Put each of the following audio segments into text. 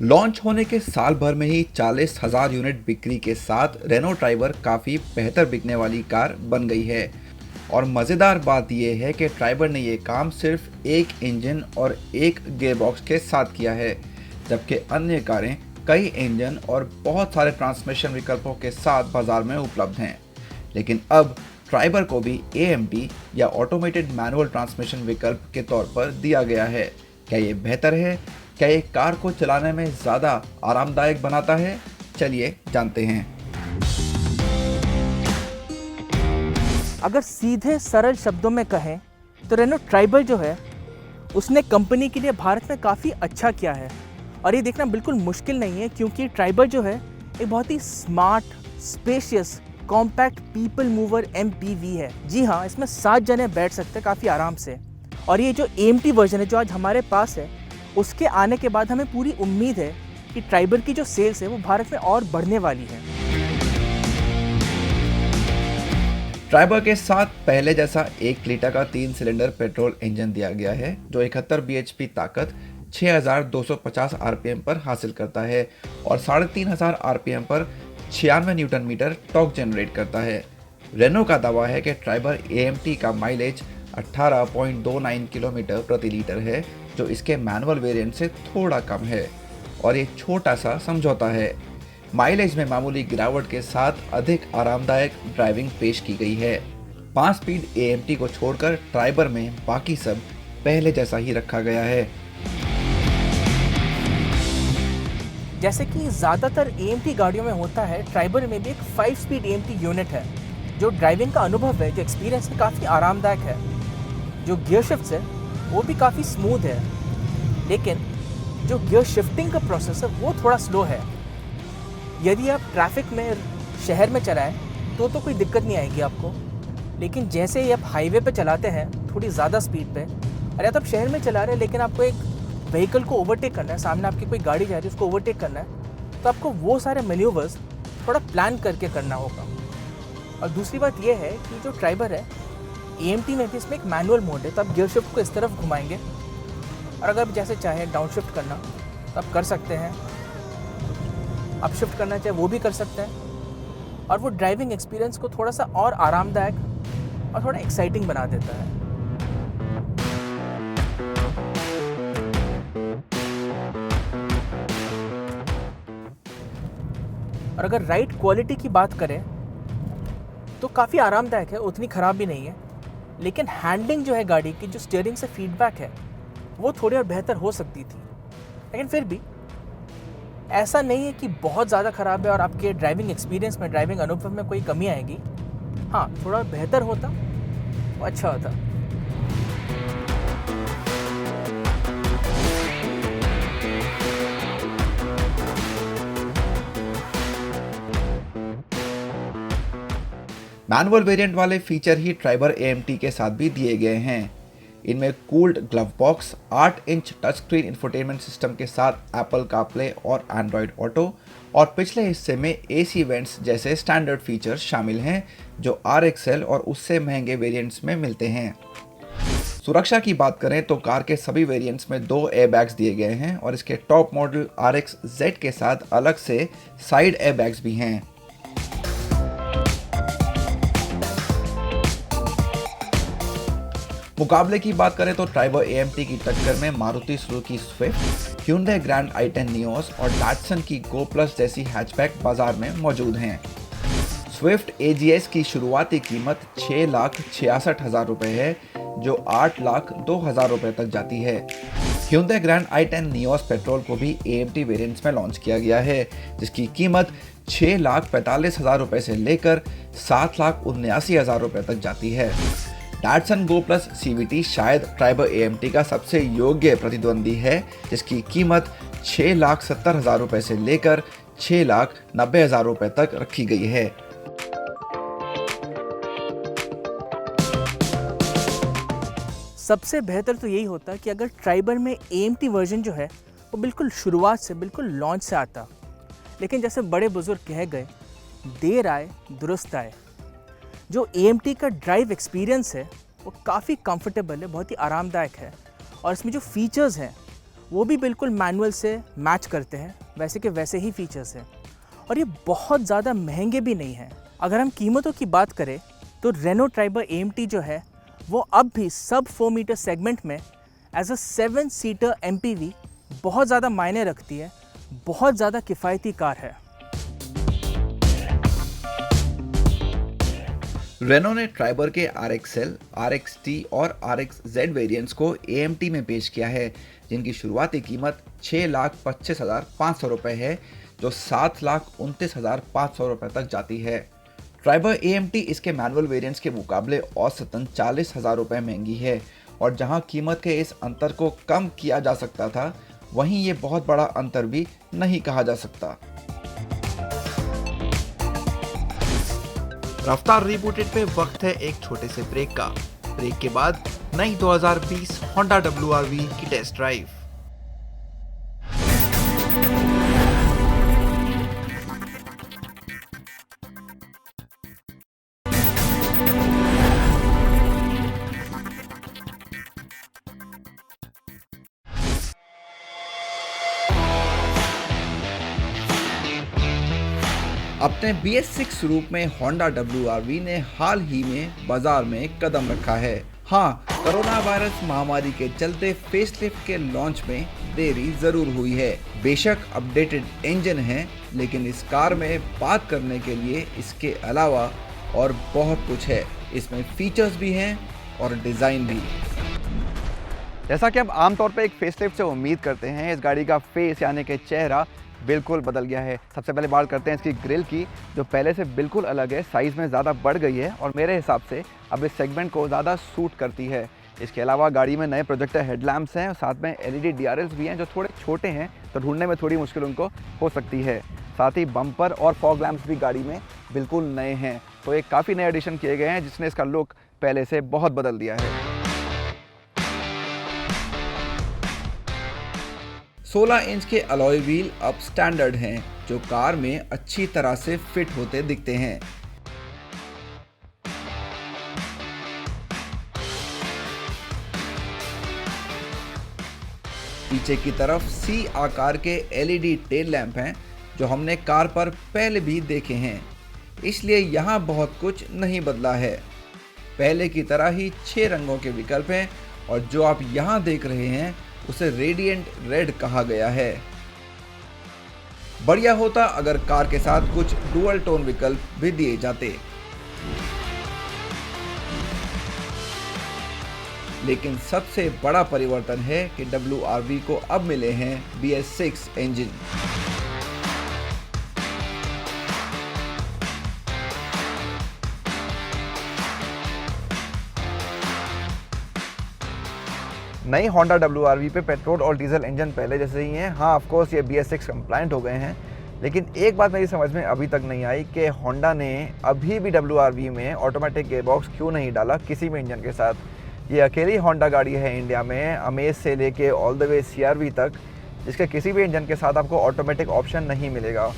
Launch होने के साल भर में ही 40,000 यूनिट बिक्री के साथ रेनो ट्राइबर काफ़ी बेहतर बिकने वाली कार बन गई है। और मज़ेदार बात यह है कि ट्राइबर ने ये काम सिर्फ एक इंजन और एक गियरबॉक्स के साथ किया है, जबकि अन्य कारें कई इंजन और बहुत सारे ट्रांसमिशन विकल्पों के साथ बाजार में उपलब्ध हैं। लेकिन अब ट्राइबर को भी AMT या ऑटोमेटेड मैनुअल ट्रांसमिशन विकल्प के तौर पर दिया गया है। क्या ये बेहतर है? क्या ये कार को चलाने में ज़्यादा आरामदायक बनाता है? चलिए जानते हैं। अगर सीधे सरल शब्दों में कहें तो रेनो ट्राइबर जो है उसने कंपनी के लिए भारत में काफ़ी अच्छा किया है। और ये देखना बिल्कुल मुश्किल नहीं है, क्योंकि ट्राइबर जो है एक बहुत ही smart, spacious, compact people mover MPV है। जी हाँ, इसमें 7 जने बैठ सकते हैं काफ़ी आराम से। और ये जो AMT वर्जन है जो आज हमारे पास है, उसके आने के बाद हमें पूरी उम्मीद है कि ट्राइबर की जो सेल्स है वो भारत में और बढ़ने वाली है। ट्राइबर के साथ पहले जैसा 1 लीटर का 3 सिलेंडर पेट्रोल इंजन दिया गया है, जो 71 bhp ताकत 6,250 RPM पर हासिल करता है और 3,500 RPM पर 96 न्यूटन मीटर टॉर्क जनरेट करता है। रेनो का दावा है कि ट्राइबर AMT का माइलेज 18.29 किलोमीटर प्रति लीटर है, जो इसके मैनुअल वेरिएंट से थोड़ा कम है। और ये छोटा सा समझौता है। माइलेज में मामूली गिरावट के साथ अधिक आरामदायक ड्राइविंग पेश की गई है। 5 स्पीड AMT को छोड़कर ट्राइबर में बाकी सब पहले जैसा ही रखा गया है। जैसे कि ज़्यादातर AMT गाड़ियों में होता है, ट्राइबर में भी एक 5 स्पीड AMT यूनिट है। जो ड्राइविंग का अनुभव है, जो एक्सपीरियंस है, काफ़ी आरामदायक है। जो गियर शिफ्ट है वो भी काफ़ी स्मूथ है, लेकिन जो गियर शिफ्टिंग का प्रोसेस है वो थोड़ा स्लो है। यदि आप ट्रैफिक में शहर में चलाएं तो कोई दिक्कत नहीं आएगी आपको, लेकिन जैसे ही आप हाईवे पे चलाते हैं थोड़ी ज़्यादा स्पीड पे, और या तो आप शहर में चला रहे हैं लेकिन आपको एक व्हीकल को ओवरटेक करना है, सामने आपकी कोई गाड़ी जा रही है उसको ओवरटेक करना है, तो आपको वो सारे मैन्यूवर्स थोड़ा प्लान करके करना होगा। और दूसरी बात यह है कि जो ट्राइबर है AMT में भी इसमें एक मैनुअल मोड है, तो आप गियर शिफ्ट को इस तरफ घुमाएंगे और अगर आप जैसे चाहें डाउन शिफ्ट करना तो आप कर सकते हैं, अप शिफ्ट करना चाहे वो भी कर सकते हैं। और वो ड्राइविंग एक्सपीरियंस को थोड़ा सा और आरामदायक और थोड़ा एक्साइटिंग बना देता है। और अगर राइड क्वालिटी की बात करें तो काफ़ी आरामदायक है, उतनी ख़राब भी नहीं है। लेकिन हैंडलिंग जो है गाड़ी की, जो स्टीयरिंग से फीडबैक है, वो थोड़ी और बेहतर हो सकती थी। लेकिन फिर भी ऐसा नहीं है कि बहुत ज़्यादा ख़राब है और आपके ड्राइविंग एक्सपीरियंस में, ड्राइविंग अनुभव में कोई कमी आएगी। हाँ, थोड़ा बेहतर होता तो अच्छा होता। मैनुअल वेरिएंट वाले फीचर ही ट्राइबर AMT के साथ भी दिए गए हैं। इनमें cooled glove box, 8 inch touch screen infotainment system के साथ एप्पल कारप्ले और एंड्रॉयड ऑटो, और पिछले हिस्से में AC वेंट्स जैसे स्टैंडर्ड फीचर्स शामिल हैं, जो RXL और उससे महंगे वेरिएंट्स में मिलते हैं। सुरक्षा की बात करें तो कार के सभी वेरिएंट्स में 2 एयरबैग्स दिए गए हैं और इसके टॉप मॉडल RXZ के साथ अलग से साइड एयरबैग्स भी हैं। मुकाबले की बात करें तो ट्राइबर AMT की टक्कर में Maruti Suzuki Swift, Hyundai grand i10 Nios और डैटसन की गो प्लस जैसी हैचबैक बाजार में मौजूद हैं। स्विफ्ट AGS की शुरुआती कीमत 6,66,000 रुपये है, जो 8,02,000 रुपये तक जाती है। Hyundai grand i10 Nios petrol को भी AMT वेरिएंट्स में लॉन्च किया गया है, जिसकी कीमत 6,45,000 रुपये से लेकर 7,79,000 रुपये तक जाती है। डैटसन गो प्लस CVT शायद ट्राइबर AMT का सबसे योग्य प्रतिद्वंदी है, जिसकी कीमत 6,70,000 रुपये से लेकर 6,90,000 रुपये तक रखी गई है। सबसे बेहतर तो यही होता कि अगर ट्राइबर में AMT वर्जन जो है वो बिल्कुल शुरुआत से, बिल्कुल लॉन्च से आता। लेकिन जैसे बड़े बुजुर्ग कह गए, देर आए दुरुस्त आए। जो AMT का ड्राइव एक्सपीरियंस है वो काफ़ी कंफर्टेबल है, बहुत ही आरामदायक है। और इसमें जो फीचर्स हैं वो भी बिल्कुल मैनुअल से मैच करते हैं, वैसे के वैसे ही फीचर्स हैं और ये बहुत ज़्यादा महंगे भी नहीं हैं। अगर हम कीमतों की बात करें तो रेनो ट्राइबर AMT जो है वो अब भी सब 4 मीटर सेगमेंट में एज अ 7 सीटर MPV बहुत ज़्यादा मायने रखती है, बहुत ज़्यादा किफ़ायती कार है। रेनो ने ट्राइबर के RXL, RXT और RXZ वेरिएंट्स को AMT में पेश किया है, जिनकी शुरुआती कीमत 6,25,500 रुपये है, जो 7,29,500 रुपये तक जाती है। ट्राइबर AMT इसके मैनुअल वेरिएंट्स के मुकाबले औसतन 40,000 रुपये महंगी है और जहां कीमत के इस अंतर को कम किया जा सकता था, वहीं ये बहुत बड़ा अंतर भी नहीं कहा जा सकता। रफ्तार रिबूटेड पे वक्त है एक छोटे से ब्रेक का। ब्रेक के बाद नई 2020 होंडा WRV की टेस्ट ड्राइव। अपने BS6 रूप में होंडा WRV ने हाल ही में बाजार में कदम रखा है। हाँ, कोरोना वायरस महामारी के चलते फेसलिफ्ट के लॉन्च में देरी जरूर हुई है। बेशक अपडेटेड इंजन है, लेकिन इस कार में बात करने के लिए इसके अलावा और बहुत कुछ है। इसमें फीचर्स भी हैं और डिजाइन भी। जैसा कि आप आमतौर पर एक फेसलिफ्ट से उम्मीद करते हैं, इस गाड़ी का फेस यानी कि चेहरा बिल्कुल बदल गया है। सबसे पहले बात करते हैं इसकी ग्रिल की, जो पहले से बिल्कुल अलग है, साइज़ में ज़्यादा बढ़ गई है और मेरे हिसाब से अब इस सेगमेंट को ज़्यादा सूट करती है। इसके अलावा गाड़ी में नए प्रोजेक्टर हेडलैम्प्स हैं और साथ में LED DRLs भी हैं, जो थोड़े छोटे हैं तो ढूंढने में थोड़ी मुश्किल उनको हो सकती है। साथ ही बम्पर और फॉग लैम्प्स भी गाड़ी में बिल्कुल नए हैं, तो एक काफ़ी नए एडिशन किए गए हैं जिसने इसका लुक पहले से बहुत बदल दिया है। 16 इंच के अलॉय व्हील अब स्टैंडर्ड हैं, जो कार में अच्छी तरह से फिट होते दिखते हैं। पीछे की तरफ C आकार के LED टेल लैंप हैं, जो हमने कार पर पहले भी देखे हैं, इसलिए यहाँ बहुत कुछ नहीं बदला है। पहले की तरह ही 6 रंगों के विकल्प हैं और जो आप यहाँ देख रहे हैं उसे रेडिएंट रेड कहा गया है। बढ़िया होता अगर कार के साथ कुछ डुअल टोन विकल्प भी दिए जाते, लेकिन सबसे बड़ा परिवर्तन है कि WRV को अब मिले हैं BS6 इंजन। नई होंडा WRV पे पेट्रोल और डीजल इंजन पहले जैसे ही हैं। हाँ, ऑफ कोर्स ये BS6 कंप्लाइंट हो गए हैं, लेकिन एक बात मेरी समझ में अभी तक नहीं आई कि होंडा ने अभी भी WRV में ऑटोमेटिक गियरबॉक्स क्यों नहीं डाला किसी भी इंजन के साथ। ये अकेली होंडा गाड़ी है इंडिया में, अमेज से लेके ऑल द वे CRV तक, जिसके किसी भी इंजन के साथ आपको ऑटोमेटिक ऑप्शन नहीं मिलेगा।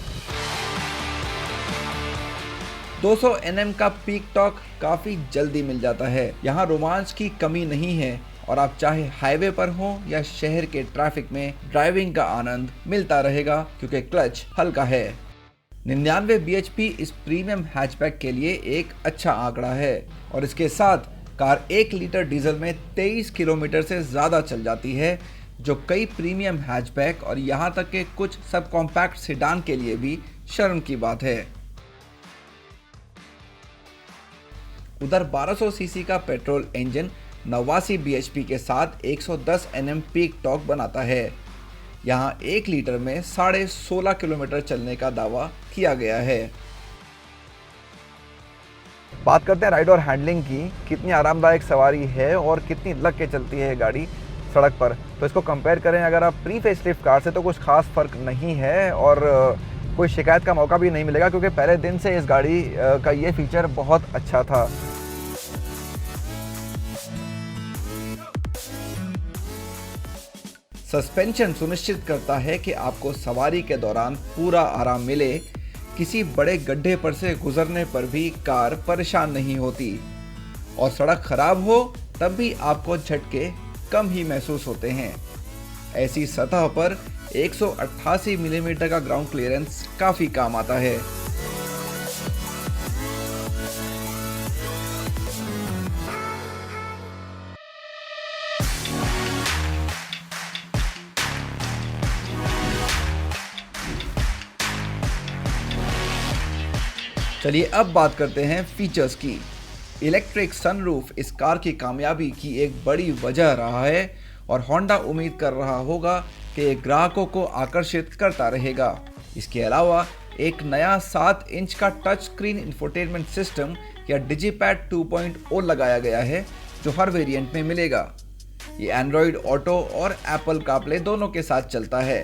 200 Nm का पीक टॉर्क काफ़ी जल्दी मिल जाता है। यहाँ रोमांच की कमी नहीं है और आप चाहे हाईवे पर हो या शहर के ट्रैफिक में ड्राइविंग का आनंद मिलता रहेगा, क्योंकि क्लच हल्का है। 99 bhp इस प्रीमियम हैचबैक के लिए एक अच्छा आंकड़ा है और इसके साथ कार 1 लीटर डीजल में 23 किलोमीटर से ज़्यादा चल जाती है, जो कई प्रीमियम हैचबैक और यहाँ तक के कुछ सब कॉम्पैक्ट सेडान के लिए भी शर्म की बात है। उधर 1200 सीसी का पेट्रोल इंजन 89 bhp के साथ 110 Nm पीक टॉर्क बनाता है। यहाँ 1 लीटर में 16.5 किलोमीटर चलने का दावा किया गया है। बात करते हैं राइड और हैंडलिंग की, कितनी आरामदायक सवारी है और कितनी लग के चलती है गाड़ी सड़क पर। तो इसको कंपेयर करें अगर आप प्री फेसलिफ्ट कार से, तो कुछ खास फ़र्क नहीं है और कोई शिकायत का मौका भी नहीं मिलेगा, क्योंकि पहले दिन से इस गाड़ी का ये फीचर बहुत अच्छा था। सस्पेंशन सुनिश्चित करता है कि आपको सवारी के दौरान पूरा आराम मिले। किसी बड़े गड्ढे पर से गुजरने पर भी कार परेशान नहीं होती और सड़क खराब हो तब भी आपको झटके कम ही महसूस होते हैं। ऐसी सतह पर 188 मिलीमीटर का ग्राउंड क्लियरेंस काफी काम आता है। चलिए अब बात करते हैं फीचर्स की। इलेक्ट्रिक सनरूफ इस कार की कामयाबी की एक बड़ी वजह रहा है और होंडा उम्मीद कर रहा होगा कि ये ग्राहकों को आकर्षित करता रहेगा। इसके अलावा एक नया 7 इंच का टच स्क्रीन इंफोटेनमेंट सिस्टम या डिजिपैड 2.0 लगाया गया है जो हर वेरिएंट में मिलेगा। ये एंड्रॉयड ऑटो और एप्पल कारप्ले दोनों के साथ चलता है।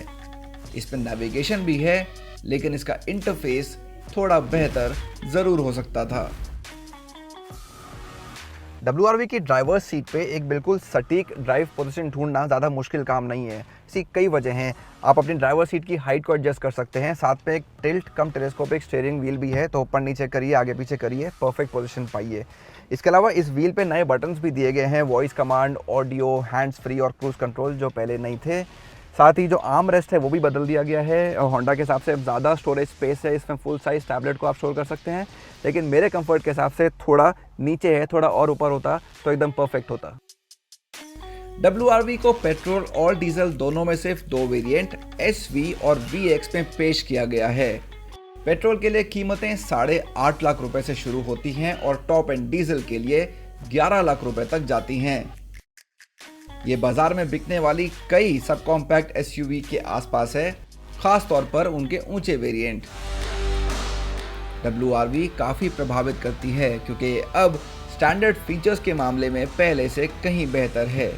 इस पर नेविगेशन भी है, लेकिन इसका इंटरफेस थोड़ा बेहतर ज़रूर हो सकता था। WRV की ड्राइवर सीट पे एक बिल्कुल सटीक ड्राइव पोजीशन ढूंढना ज़्यादा मुश्किल काम नहीं है। इसकी कई वजह हैं। आप अपनी ड्राइवर सीट की हाइट को एडजस्ट कर सकते हैं, साथ में एक टिल्ट कम टेलीस्कोपिक स्टीयरिंग व्हील भी है, तो ऊपर नीचे करिए, आगे पीछे करिए, परफेक्ट पोजीशन पाइए। इसके अलावा इस व्हील पे नए बटन्स भी दिए गए हैं, voice command, audio, hands free और क्रूज कंट्रोल, जो पहले नहीं थे। साथ ही जो आर्म रेस्ट है वो भी बदल दिया गया है। होंडा के हिसाब से अब ज़्यादा स्टोरेज स्पेस है, इसमें फुल साइज़ टैबलेट को आप स्टोर कर सकते हैं, लेकिन मेरे कंफर्ट के हिसाब से थोड़ा नीचे है, थोड़ा और ऊपर होता तो एकदम परफेक्ट होता। WRV को पेट्रोल और डीजल दोनों में सिर्फ 2 वेरिएंट SV और VX में पेश किया गया है। पेट्रोल के लिए कीमतें 8.5 लाख रुपए से शुरू होती हैं और टॉप एंड डीजल के लिए 11 लाख रुपए तक जाती हैं। ये बाजार में बिकने वाली कई सब कॉम्पैक्ट SUV के आसपास है, खास तौर पर उनके ऊंचे वेरिएंट। WRV काफी प्रभावित करती है क्योंकि अब स्टैंडर्ड फीचर्स के मामले में पहले से कहीं बेहतर है।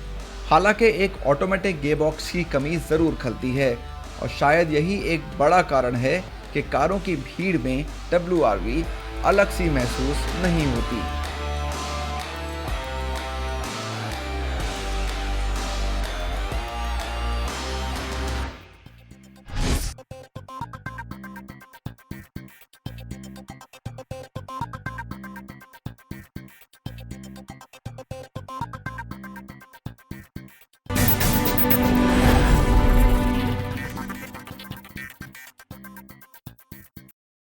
हालांकि एक ऑटोमेटिक गियरबॉक्स की कमी जरूर खलती है और शायद यही एक बड़ा कारण है कि कारों की भीड़ में WRV अलग सी महसूस नहीं होती।